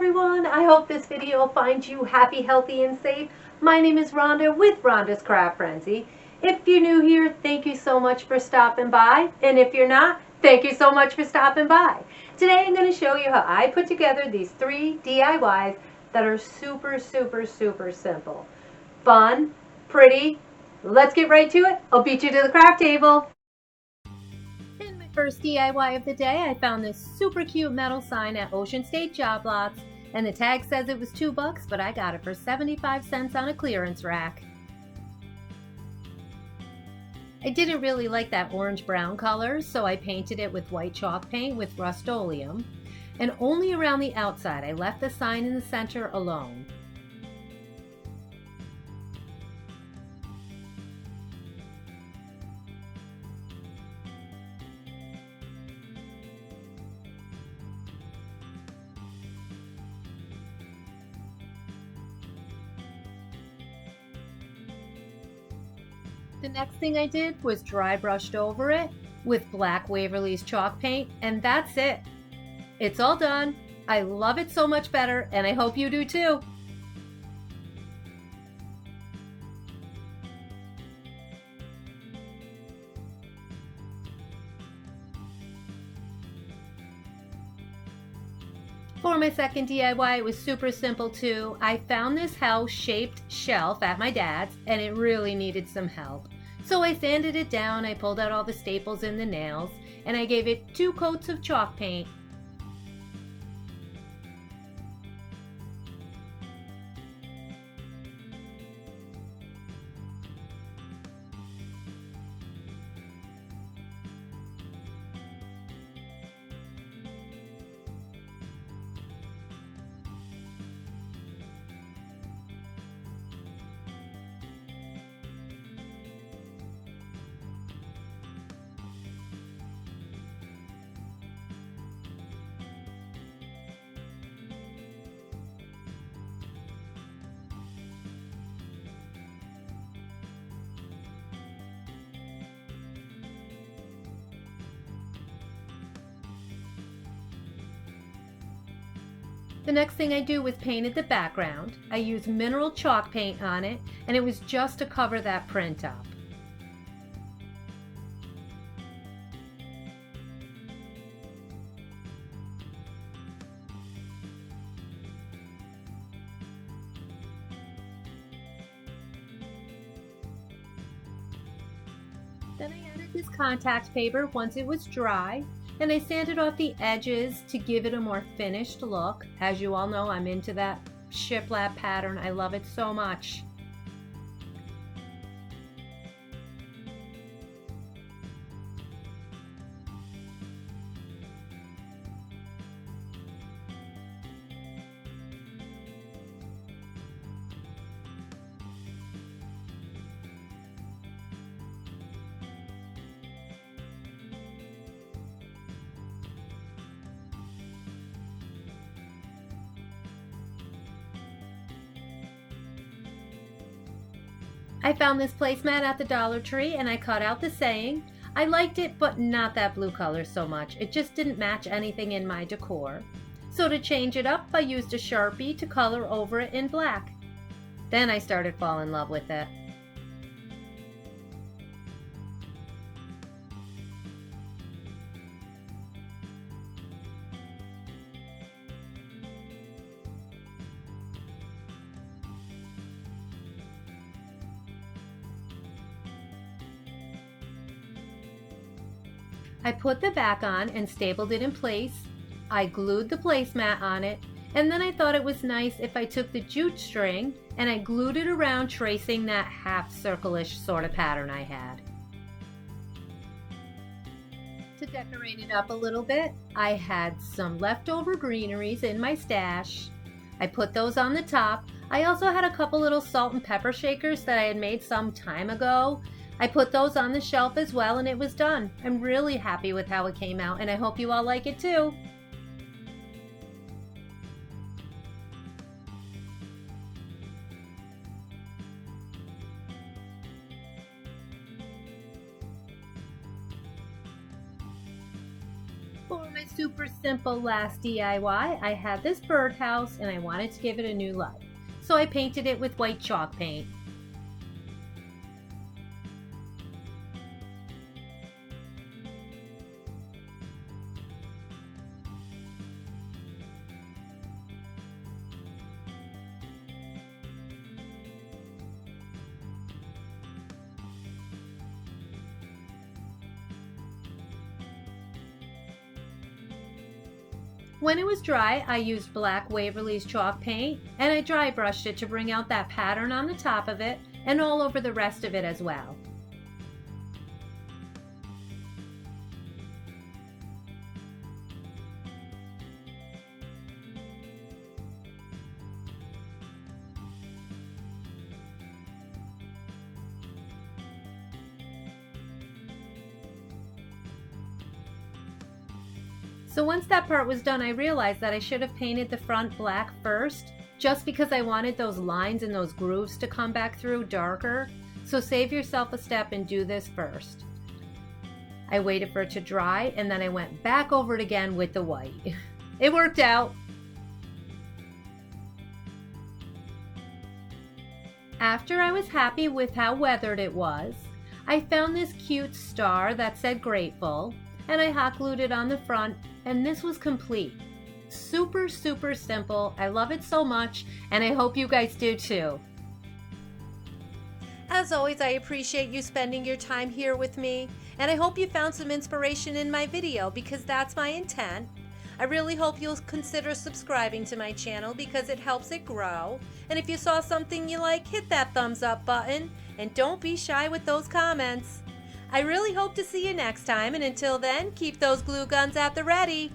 everyone. I hope this video finds you happy, healthy, and safe. My name is Rhonda with Rhonda's Craft Frenzy. If you're new here, thank you so much for stopping by. And if you're not, thank you so much for stopping by. Today I'm going to show you how I put together these 3 DIYs that are super simple. Fun, pretty. Let's get right to it. I'll beat you to the craft table. In my first DIY of the day, I found this super cute metal sign at Ocean State Job Lots, and the tag says it was $2, but I got it for 75 cents on a clearance rack. I didn't really like that orange-brown color, so I painted it with white chalk paint with Rust-Oleum, and only around the outside I left the sign in the center alone. The next thing I did was dry brushed over it with black Waverly's chalk paint, and that's it. It's all done. I love it so much better, and I hope you do too. For my second DIY, it was super simple too. I found this house-shaped shelf at my dad's, and it really needed some help. So I sanded it down, I pulled out all the staples and the nails, and I gave it 2 coats of chalk paint. The next thing I do was painted the background. I used mineral chalk paint on it, and it was just to cover that print up. Then I added this contact paper once it was dry, and I sanded off the edges to give it a more finished look. As you all know, I'm into that shiplap pattern. I love it so much. I found this placemat at the Dollar Tree and I cut out the saying. I liked it, but not that blue color so much. It just didn't match anything in my decor. So to change it up, I used a Sharpie to color over it in black. Then I started falling in love with it. I put the back on and stapled it in place. I glued the placemat on it, and then I thought it was nice if I took the jute string and I glued it around, tracing that half circle-ish sort of pattern I had. To decorate it up a little bit, I had some leftover greeneries in my stash. I put those on the top. I also had a couple little salt and pepper shakers that I had made some time ago. I put those on the shelf as well, and it was done. I'm really happy with how it came out, and I hope you all like it too. for my super simple last DIY, I had this birdhouse and I wanted to give it a new life. So I painted it with white chalk paint. When it was dry, I used black Waverly's chalk paint and I dry brushed it to bring out that pattern on the top of it and all over the rest of it as well. So once that part was done, I realized that I should have painted the front black first, just because I wanted those lines and those grooves to come back through darker. So save yourself a step and do this first. I waited for it to dry and then I went back over it again with the white. It worked out. After I was happy with how weathered it was, I found this cute star that said grateful and I hot glued it on the front, and this was complete. Super, super simple. I love it so much, and I hope you guys do too. As always, I appreciate you spending your time here with me, and I hope you found some inspiration in my video because that's my intent. I really hope you'll consider subscribing to my channel because it helps it grow. And if you saw something you like, hit that thumbs up button, and don't be shy with those comments. I really hope to see you next time, and until then, keep those glue guns at the ready.